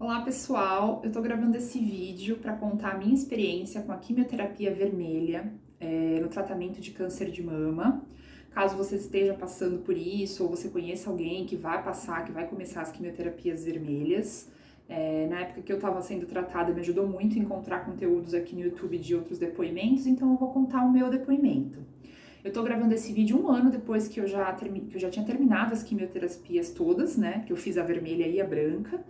Olá pessoal, eu tô gravando esse vídeo para contar a minha experiência com a quimioterapia vermelha no tratamento de câncer de mama. Caso você esteja passando por isso ou você conheça alguém que vai passar, que vai começar as quimioterapias vermelhas. Na época que eu estava sendo tratada, me ajudou muito a encontrar conteúdos aqui no YouTube de outros depoimentos, então eu vou contar o meu depoimento. Eu tô gravando esse vídeo um ano depois que eu já tinha terminado as quimioterapias todas, né? Que eu fiz a vermelha e a branca.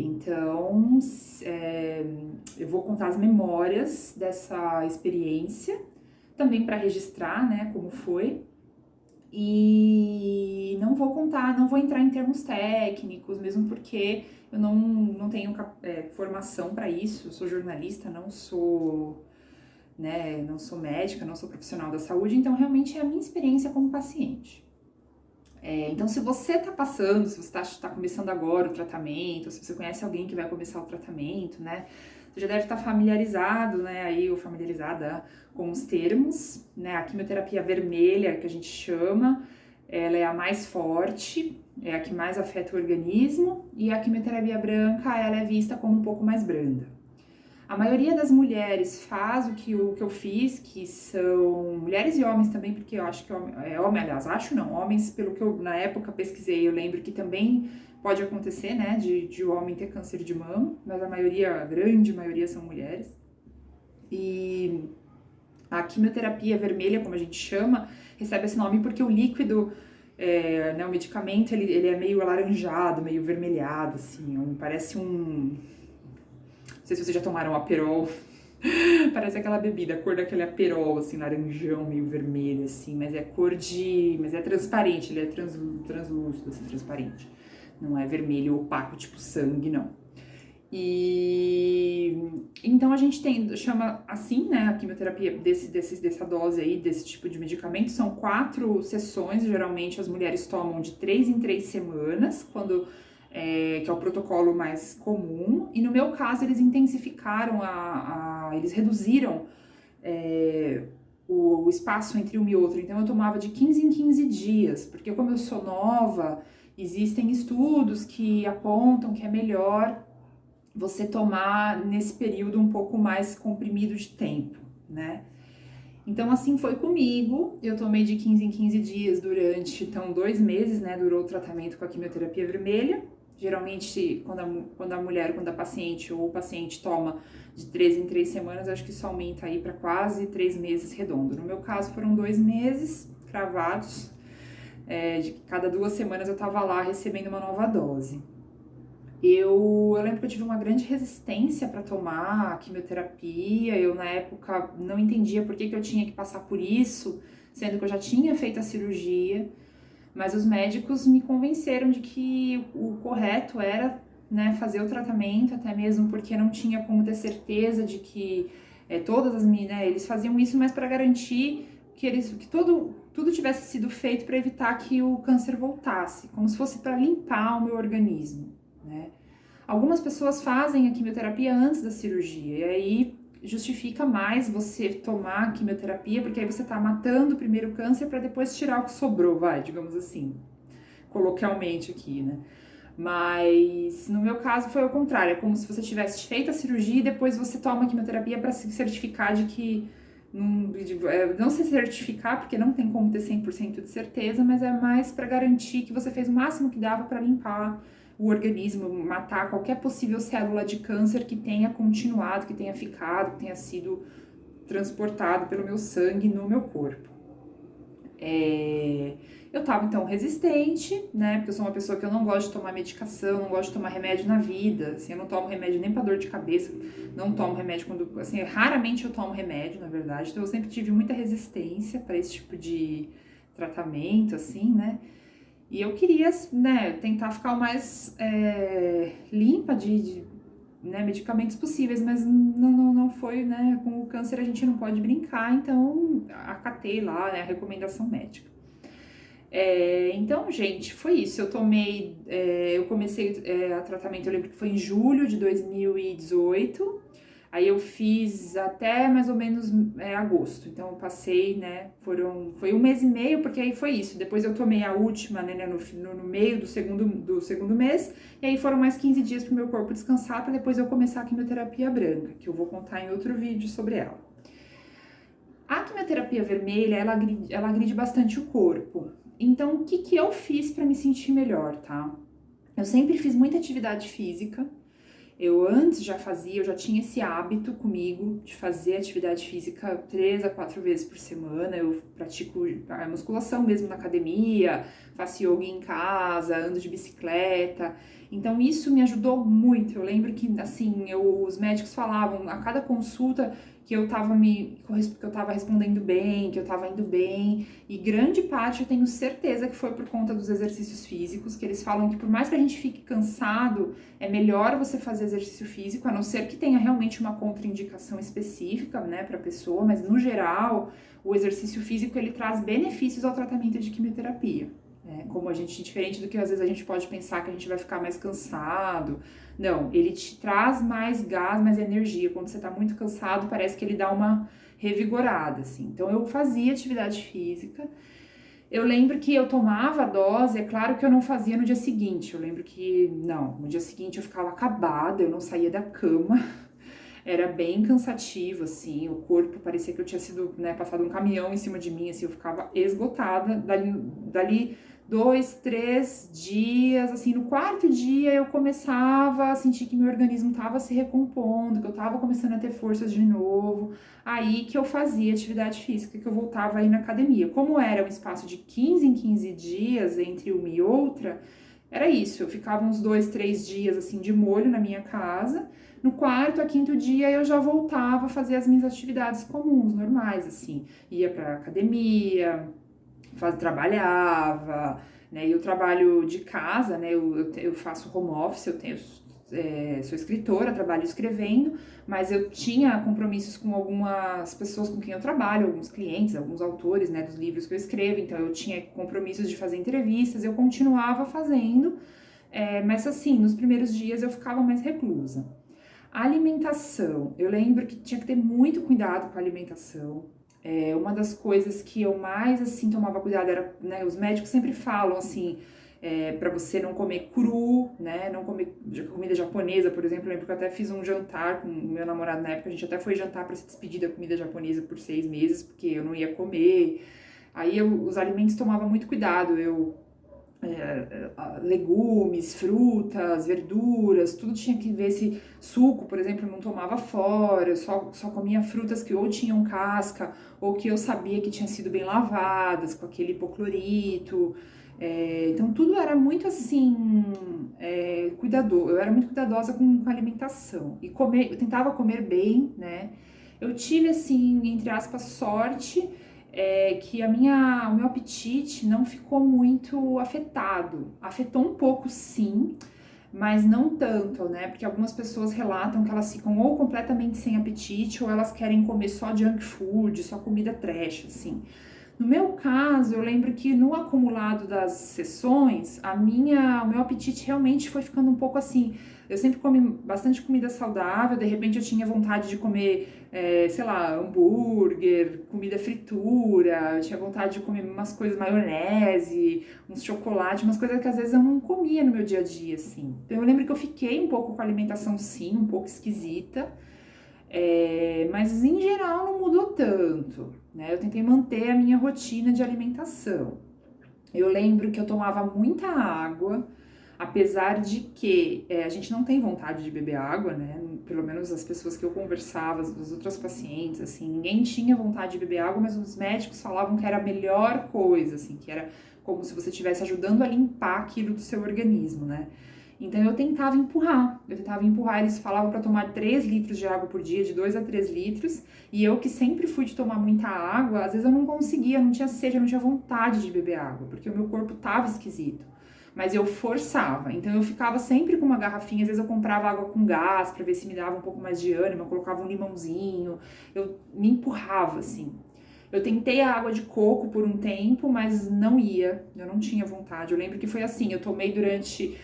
Então, eu vou contar as memórias dessa experiência, também para registrar, né, como foi. E não vou contar, não vou entrar em termos técnicos, mesmo porque eu não tenho formação para isso. Eu sou jornalista, não sou, né, não sou médica, não sou profissional da saúde, então realmente é a minha experiência como paciente. Então, se você está passando, se você está começando agora o tratamento, se você conhece alguém que vai começar o tratamento, né, você já deve estar familiarizado, né, aí, ou familiarizada com os termos, né, a quimioterapia vermelha, que a gente chama, ela é a mais forte, é a que mais afeta o organismo, e a quimioterapia branca, ela é vista como um pouco mais branda. A maioria das mulheres faz o que eu fiz, que são mulheres e homens também, porque eu acho que homem, aliás, acho não, homens, pelo que eu na época pesquisei, eu lembro que também pode acontecer, né, de o homem ter câncer de mama, mas a maioria, a grande maioria são mulheres. E a quimioterapia vermelha, como a gente chama, recebe esse nome porque o líquido, né, o medicamento, ele é meio alaranjado, meio vermelhado, assim, parece um... Não sei se vocês já tomaram Aperol. Parece aquela bebida, a cor daquele Aperol, assim, laranjão, meio vermelho, assim, mas é cor de... mas é transparente, ele é translúcido, assim, transparente. Não é vermelho opaco, tipo sangue, não. E então a gente chama assim, né, a quimioterapia dessa dose aí, desse tipo de medicamento, são 4 sessões, geralmente as mulheres tomam de 3 em 3 semanas, que é o protocolo mais comum, e no meu caso eles intensificaram, eles reduziram o espaço entre uma e outra, então eu tomava de 15 em 15 dias, porque como eu sou nova, existem estudos que apontam que é melhor você tomar nesse período um pouco mais comprimido de tempo, né? Então assim foi comigo, eu tomei de 15 em 15 dias durante, então, 2 meses, né, durou o tratamento com a quimioterapia vermelha. Geralmente, quando a paciente ou o paciente toma de 3 em 3 semanas, acho que isso aumenta aí para quase 3 meses redondo. No meu caso, foram 2 meses cravados, de cada 2 semanas eu tava lá recebendo uma nova dose. Eu lembro que eu tive uma grande resistência para tomar a quimioterapia. Eu, na época, não entendia por que eu tinha que passar por isso, sendo que eu já tinha feito a cirurgia. Mas os médicos me convenceram de que o correto era, né, fazer o tratamento, até mesmo porque não tinha como ter certeza de que todas as meninas, eles faziam isso, mas para garantir que tudo tivesse sido feito para evitar que o câncer voltasse, como se fosse para limpar o meu organismo, né? Algumas pessoas fazem a quimioterapia antes da cirurgia, e aí justifica mais você tomar a quimioterapia, porque aí você tá matando primeiro o câncer para depois tirar o que sobrou, digamos assim, coloquialmente aqui, né? Mas no meu caso foi o contrário, é como se você tivesse feito a cirurgia e depois você toma a quimioterapia para se certificar de que não se certificar, porque não tem como ter 100% de certeza, mas é mais para garantir que você fez o máximo que dava para limpar o organismo, matar qualquer possível célula de câncer que tenha continuado, que tenha ficado, que tenha sido transportado pelo meu sangue no meu corpo. Eu tava então resistente, né? Porque eu sou uma pessoa que eu não gosto de tomar medicação, não gosto de tomar remédio na vida. Assim, eu não tomo remédio nem pra dor de cabeça, não tomo remédio quando. Assim, raramente eu tomo remédio, na verdade. Então eu sempre tive muita resistência para esse tipo de tratamento, assim, né? E eu queria, né, tentar ficar o mais limpa de né, medicamentos possíveis, mas não foi, né? Com o câncer a gente não pode brincar, então acatei lá, né, a recomendação médica. Então, gente, foi isso. Eu comecei a tratamento, eu lembro que foi em julho de 2018. Aí eu fiz até mais ou menos agosto, então eu passei, né, foi 1 mês e meio, porque aí foi isso, depois eu tomei a última, né, no meio do segundo mês, e aí foram mais 15 dias pro meu corpo descansar, para depois eu começar a quimioterapia branca, que eu vou contar em outro vídeo sobre ela. A quimioterapia vermelha, ela agride bastante o corpo, então o que eu fiz para me sentir melhor, tá? Eu sempre fiz muita atividade física. Eu antes eu já tinha esse hábito comigo de fazer atividade física 3 a 4 vezes por semana. Eu pratico a musculação mesmo na academia, faço yoga em casa, ando de bicicleta. Então isso me ajudou muito. Eu lembro que assim, os médicos falavam a cada consulta que eu tava respondendo bem, que eu tava indo bem, e grande parte eu tenho certeza que foi por conta dos exercícios físicos, que eles falam que por mais que a gente fique cansado, é melhor você fazer exercício físico, a não ser que tenha realmente uma contraindicação específica, né, para a pessoa, mas no geral, o exercício físico ele traz benefícios ao tratamento de quimioterapia. Como diferente do que às vezes a gente pode pensar que a gente vai ficar mais cansado. Não, ele te traz mais gás, mais energia. Quando você tá muito cansado, parece que ele dá uma revigorada, assim. Então eu fazia atividade física. Eu lembro que eu tomava a dose, é claro que eu não fazia no dia seguinte. Eu lembro que, não, no dia seguinte eu ficava acabada, eu não saía da cama. Era bem cansativo, assim, o corpo parecia que eu tinha sido, né, passado um caminhão em cima de mim, assim, eu ficava esgotada. Dali 2, 3 dias, assim, no quarto dia eu começava a sentir que meu organismo estava se recompondo, que eu estava começando a ter forças de novo. Aí que eu fazia atividade física, que eu voltava aí na academia. Como era um espaço de 15 em 15 dias entre uma e outra, era isso, eu ficava uns 2, 3 dias assim de molho na minha casa. No quarto a quinto dia eu já voltava a fazer as minhas atividades comuns, normais, assim. Ia pra academia, trabalhava, né? E eu trabalho de casa, né? Eu faço home office, sou escritora, trabalho escrevendo, mas eu tinha compromissos com algumas pessoas com quem eu trabalho, alguns clientes, alguns autores, né, dos livros que eu escrevo, então eu tinha compromissos de fazer entrevistas, eu continuava fazendo, mas assim, nos primeiros dias eu ficava mais reclusa. A alimentação, eu lembro que tinha que ter muito cuidado com a alimentação. Uma das coisas que eu mais, assim, tomava cuidado era, né, os médicos sempre falam, assim, para você não comer cru, né, não comer comida japonesa, por exemplo. Eu lembro que eu até fiz um jantar com o meu namorado na época, a gente até foi jantar para se despedir da comida japonesa por 6 meses, porque eu não ia comer. Aí os alimentos tomava muito cuidado, legumes, frutas, verduras, tudo tinha que ver se suco, por exemplo, eu não tomava fora, eu só comia frutas que ou tinham casca ou que eu sabia que tinham sido bem lavadas com aquele hipoclorito. Então tudo era muito assim, cuidador. Eu era muito cuidadosa com a alimentação e eu tentava comer bem, né? Eu tive assim, entre aspas, sorte que o meu apetite não ficou muito afetado. Afetou um pouco, sim, mas não tanto, né? Porque algumas pessoas relatam que elas ficam ou completamente sem apetite ou elas querem comer só junk food, só comida trash, assim. No meu caso, eu lembro que no acumulado das sessões, o meu apetite realmente foi ficando um pouco assim. Eu sempre comi bastante comida saudável, de repente eu tinha vontade de comer, sei lá, hambúrguer, comida fritura, eu tinha vontade de comer umas coisas, maionese, uns chocolates, umas coisas que às vezes eu não comia no meu dia a dia, assim. Então eu lembro que eu fiquei um pouco com a alimentação, sim, um pouco esquisita. Mas em geral não mudou tanto, né? Eu tentei manter a minha rotina de alimentação. Eu lembro que eu tomava muita água, apesar de que a gente não tem vontade de beber água, né? Pelo menos as pessoas que eu conversava, as outras pacientes, assim, ninguém tinha vontade de beber água, mas os médicos falavam que era a melhor coisa, assim, que era como se você estivesse ajudando a limpar aquilo do seu organismo, né? Então eu tentava empurrar, eles falavam para tomar 3 litros de água por dia, de 2 a 3 litros, e eu que sempre fui de tomar muita água, às vezes eu não conseguia, não tinha sede, eu não tinha vontade de beber água, porque o meu corpo tava esquisito. Mas eu forçava, então eu ficava sempre com uma garrafinha, às vezes eu comprava água com gás para ver se me dava um pouco mais de ânimo, eu colocava um limãozinho, eu me empurrava assim. Eu tentei a água de coco por um tempo, mas não ia, eu não tinha vontade. Eu lembro que foi assim, eu tomei durante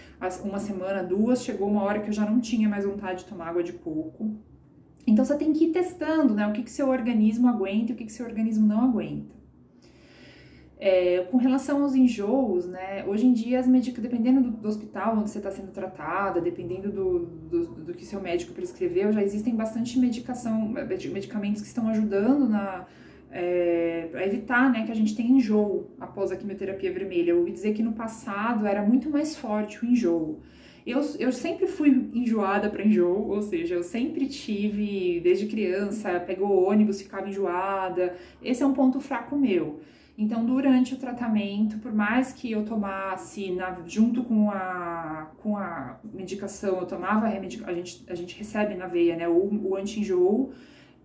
uma semana, 2, chegou uma hora que eu já não tinha mais vontade de tomar água de coco. Então você tem que ir testando, né, o que seu organismo aguenta e o que seu organismo não aguenta. Com relação aos enjoos, né, hoje em dia dependendo do hospital onde você está sendo tratada, dependendo do que seu médico prescreveu, já existem bastante medicamentos que estão ajudando para evitar, né, que a gente tenha enjoo após a quimioterapia vermelha. Eu ouvi dizer que no passado era muito mais forte o enjoo. Eu sempre fui enjoada para enjoo, ou seja, eu sempre tive, desde criança, pegou ônibus, ficava enjoada. Esse é um ponto fraco meu. Então, durante o tratamento, por mais que eu tomasse, junto com a medicação, eu tomava a gente recebe na veia, né, o anti-enjoo,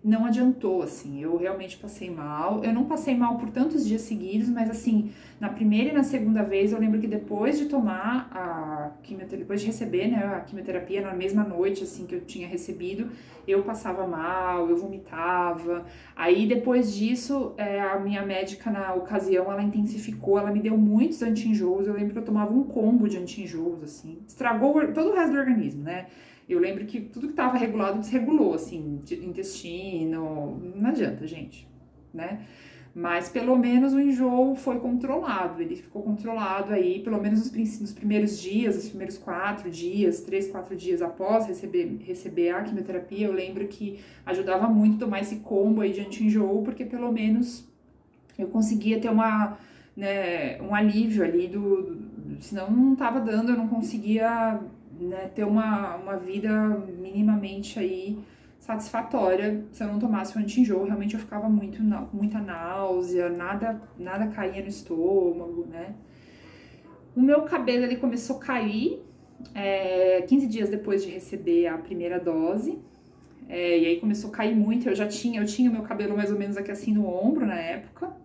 não adiantou, assim, eu realmente passei mal. Eu não passei mal por tantos dias seguidos, mas assim, na primeira e na segunda vez, eu lembro que depois de tomar a quimioterapia, depois de receber, né, a quimioterapia na mesma noite, assim, que eu tinha recebido, eu passava mal, eu vomitava. Aí, depois disso, a minha médica, na ocasião, ela intensificou, ela me deu muitos anti-enjoos. Eu lembro que eu tomava um combo de anti-enjoos, assim, estragou todo o resto do organismo, né? Eu lembro que tudo que estava regulado desregulou, assim, intestino, não adianta, gente, né? Mas pelo menos o enjoo foi controlado, ele ficou controlado aí, pelo menos nos primeiros dias, os primeiros 4 dias, 3, 4 dias após receber a quimioterapia, eu lembro que ajudava muito tomar esse combo aí de anti-enjoo, porque pelo menos eu conseguia ter um alívio ali senão não estava dando, eu não conseguia, né, ter uma vida minimamente aí satisfatória se eu não tomasse o anti-enjoo. Realmente eu ficava muita náusea, nada caía no estômago, né. O meu cabelo, ele começou a cair 15 dias depois de receber a primeira dose, e aí começou a cair muito. Eu tinha meu cabelo mais ou menos aqui assim no ombro na época.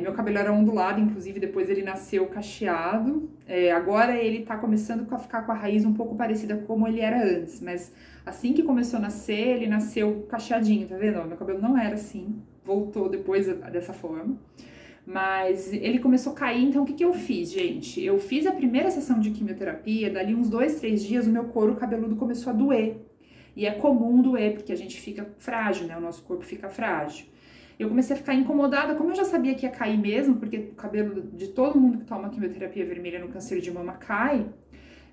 Meu cabelo era ondulado, inclusive depois ele nasceu cacheado. Agora ele tá começando a ficar com a raiz um pouco parecida com como ele era antes, mas assim que começou a nascer, ele nasceu cacheadinho, tá vendo? Meu cabelo não era assim, voltou depois dessa forma. Mas ele começou a cair, então o que eu fiz, gente? Eu fiz a primeira sessão de quimioterapia, dali uns 2, 3 dias o meu couro cabeludo começou a doer. E é comum doer, porque a gente fica frágil, né? O nosso corpo fica frágil. Eu comecei a ficar incomodada, como eu já sabia que ia cair mesmo, porque o cabelo de todo mundo que toma quimioterapia vermelha no câncer de mama cai,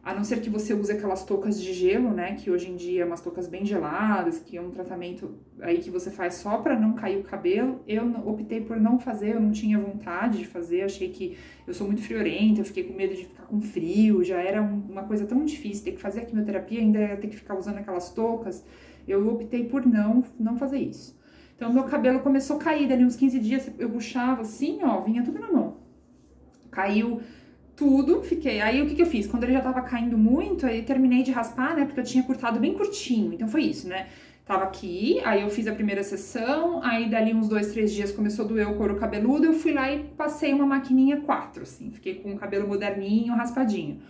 a não ser que você use aquelas toucas de gelo, né, que hoje em dia é umas toucas bem geladas, que é um tratamento aí que você faz só para não cair o cabelo. Eu optei por não fazer, eu não tinha vontade de fazer, achei que eu sou muito friorenta, eu fiquei com medo de ficar com frio, já era uma coisa tão difícil ter que fazer a quimioterapia, ainda ia ter que ficar usando aquelas toucas. Eu optei por não fazer isso. Então, meu cabelo começou a cair, dali uns 15 dias eu puxava assim, ó, vinha tudo na mão. Caiu tudo, fiquei. Aí o que eu fiz? Quando ele já tava caindo muito, aí terminei de raspar, né? Porque eu tinha cortado bem curtinho. Então foi isso, né? Tava aqui, aí eu fiz a primeira sessão, aí dali uns 2, 3 dias começou a doer o couro cabeludo, eu fui lá e passei uma maquininha 4, assim, fiquei com o cabelo moderninho, raspadinho.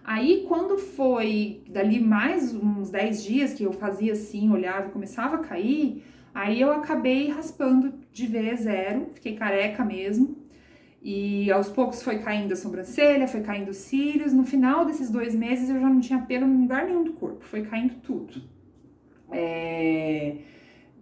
Aí quando foi dali mais uns 10 dias que eu fazia assim, olhava e começava a cair, aí eu acabei raspando de vez zero, fiquei careca mesmo. E aos poucos foi caindo a sobrancelha, foi caindo os cílios. No final desses 2 meses eu já não tinha pelo em lugar nenhum do corpo, foi caindo tudo.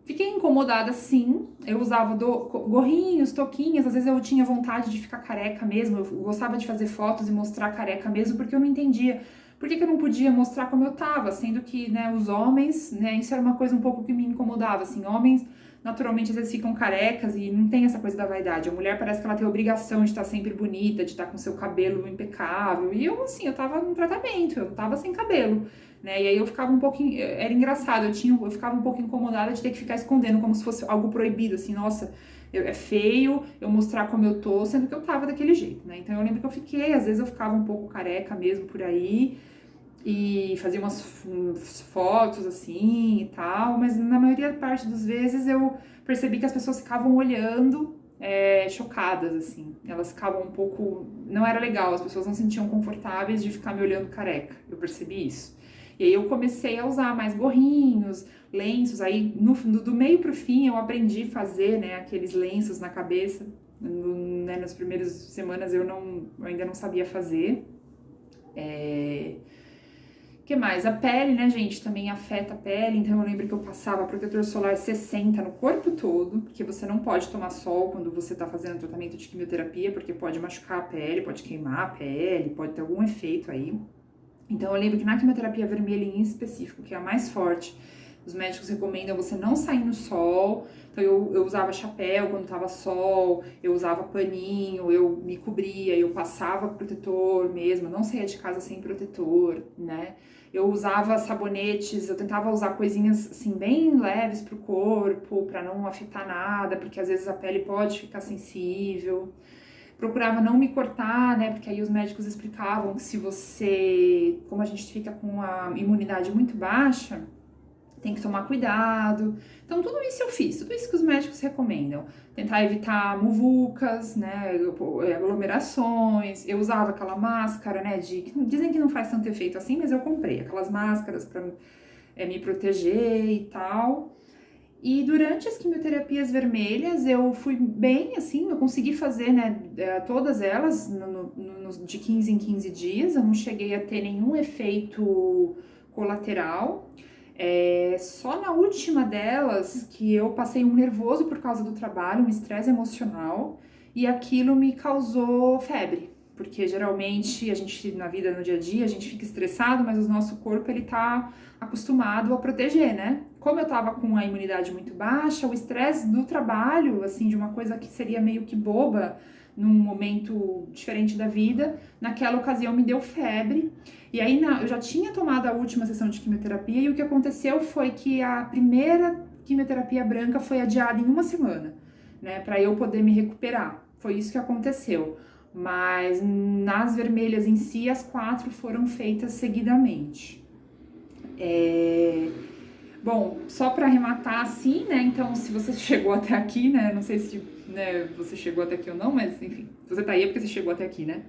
Fiquei incomodada sim, eu usava gorrinhos, touquinhas, às vezes eu tinha vontade de ficar careca mesmo, eu gostava de fazer fotos e mostrar careca mesmo, porque eu não entendia por que eu não podia mostrar como eu tava, sendo que, né, os homens, né, isso era uma coisa um pouco que me incomodava, assim, homens naturalmente às vezes ficam carecas e não tem essa coisa da vaidade, a mulher parece que ela tem a obrigação de estar sempre bonita, de estar com seu cabelo impecável, e eu assim, eu tava no tratamento, eu tava sem cabelo, né, e aí eu ficava um pouquinho, era engraçado, eu ficava um pouco incomodada de ter que ficar escondendo, como se fosse algo proibido, assim, nossa, é feio eu mostrar como eu tô, sendo que eu tava daquele jeito, né, então eu lembro que eu fiquei, às vezes eu ficava um pouco careca mesmo por aí, e fazia umas fotos assim e tal, mas na maioria da parte das vezes eu percebi que as pessoas ficavam olhando chocadas, assim, elas ficavam um pouco, não era legal, as pessoas não se sentiam confortáveis de ficar me olhando careca, eu percebi isso. E aí eu comecei a usar mais gorrinhos, lenços, aí do meio pro fim eu aprendi a fazer, né, aqueles lenços na cabeça, nas primeiras semanas eu ainda não sabia fazer. Que mais? A pele, né, gente, também afeta a pele, então eu lembro que eu passava protetor solar 60 no corpo todo, porque você não pode tomar sol quando você tá fazendo tratamento de quimioterapia, porque pode machucar a pele, pode queimar a pele, pode ter algum efeito aí. Então eu lembro que na quimioterapia vermelha em específico, que é a mais forte, os médicos recomendam você não sair no sol. Então eu usava chapéu quando tava sol, eu usava paninho, eu me cobria, eu passava protetor mesmo, não saía de casa sem protetor, né? Eu usava sabonetes, eu tentava usar coisinhas assim bem leves pro corpo, para não afetar nada, porque às vezes a pele pode ficar sensível. Procurava não me cortar, né? Porque aí os médicos explicavam que se você, como a gente fica com a imunidade muito baixa, tem que tomar cuidado. Então, tudo isso eu fiz, tudo isso que os médicos recomendam. Tentar evitar muvucas, né, aglomerações. Eu usava aquela máscara, né, que dizem que não faz tanto efeito assim, mas eu comprei aquelas máscaras para me proteger e tal. E durante as quimioterapias vermelhas eu fui bem, assim, eu consegui fazer, né, todas elas de 15 em 15 dias, eu não cheguei a ter nenhum efeito colateral. Só na última delas que eu passei um nervoso por causa do trabalho, um estresse emocional, e aquilo me causou febre. Porque geralmente a gente, na vida, no dia a dia, a gente fica estressado, mas o nosso corpo, ele tá acostumado a proteger, né? Como eu tava com a imunidade muito baixa, o estresse do trabalho, assim, de uma coisa que seria meio que boba, num momento diferente da vida, naquela ocasião me deu febre. E aí eu já tinha tomado a última sessão de quimioterapia e o que aconteceu foi que a primeira quimioterapia branca foi adiada em uma semana, né, para eu poder me recuperar. Foi isso que aconteceu. Mas nas vermelhas em si, as 4 foram feitas seguidamente. Bom, só para arrematar assim, né? Então, se você chegou até aqui, né? Não sei se, né, você chegou até aqui ou não, mas enfim, se você tá aí é porque você chegou até aqui, né?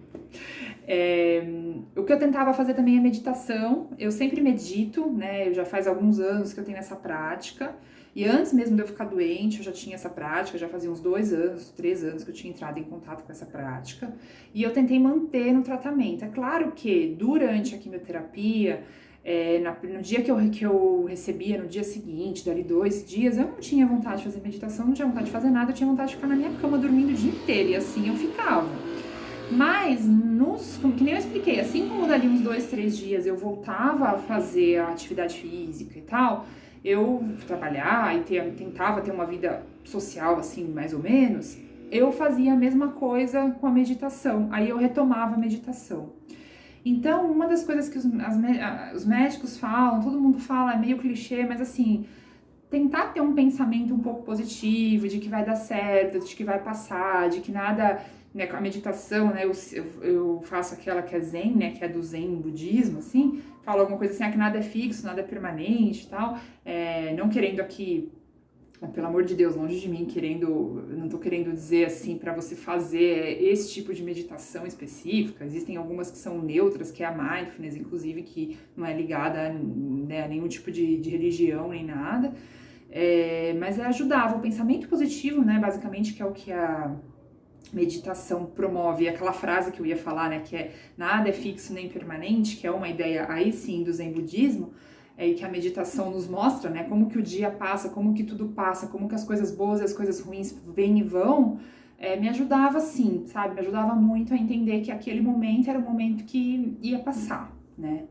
O que eu tentava fazer também é meditação. Eu sempre medito, né? Eu já faz alguns anos que eu tenho essa prática. E antes mesmo de eu ficar doente, eu já tinha essa prática, já fazia uns 2 anos, 3 anos que eu tinha entrado em contato com essa prática. E eu tentei manter no tratamento. É claro que durante a quimioterapia, no dia que eu recebia, no dia seguinte, dali 2 dias, eu não tinha vontade de fazer meditação, não tinha vontade de fazer nada, eu tinha vontade de ficar na minha cama dormindo o dia inteiro. E assim eu ficava. Mas, que nem eu expliquei, assim como dali uns 2, 3 dias eu voltava a fazer a atividade física e tal, eu trabalhar e tentava ter uma vida social, assim, mais ou menos, eu fazia a mesma coisa com a meditação. Aí eu retomava a meditação. Então, uma das coisas que os médicos falam, todo mundo fala, é meio clichê, mas assim, tentar ter um pensamento um pouco positivo, de que vai dar certo, de que vai passar, de que nada, né, com a meditação, né, eu faço aquela que é Zen, né, que é do Zen budismo, assim, falo alguma coisa assim, que nada é fixo, nada é permanente e tal, não querendo aqui, pelo amor de Deus, longe de mim, não tô querendo dizer assim para você fazer esse tipo de meditação específica. Existem algumas que são neutras, que é a mindfulness, inclusive, que não é ligada, né, a nenhum tipo de religião nem nada. Mas ajudava o pensamento positivo, né, basicamente, que é o que a meditação promove. Aquela frase que eu ia falar, né, que é nada é fixo nem permanente, que é uma ideia aí sim do Zen budismo, e que a meditação nos mostra, né, como que o dia passa, como que tudo passa, como que as coisas boas e as coisas ruins vêm e vão, me ajudava sim, sabe, me ajudava muito a entender que aquele momento era o momento que ia passar, né,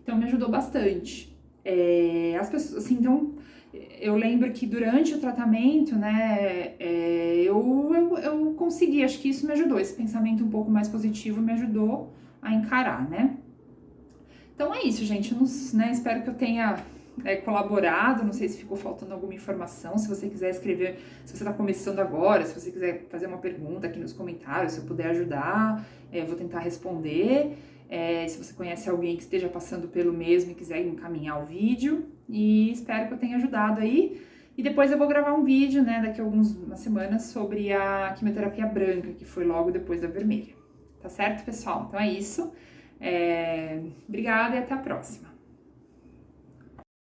então me ajudou bastante. As pessoas, assim, então, eu lembro que durante o tratamento, né, eu consegui, acho que isso me ajudou, esse pensamento um pouco mais positivo me ajudou a encarar, né. Então é isso, gente. Eu não, né, espero que eu tenha colaborado. Não sei se ficou faltando alguma informação. Se você quiser escrever, se você está começando agora, se você quiser fazer uma pergunta aqui nos comentários, se eu puder ajudar, eu vou tentar responder. Se você conhece alguém que esteja passando pelo mesmo e quiser encaminhar o vídeo. E espero que eu tenha ajudado aí. E depois eu vou gravar um vídeo, né, daqui a umas semanas, sobre a quimioterapia branca, que foi logo depois da vermelha. Tá certo, pessoal? Então é isso. Obrigada e até a próxima.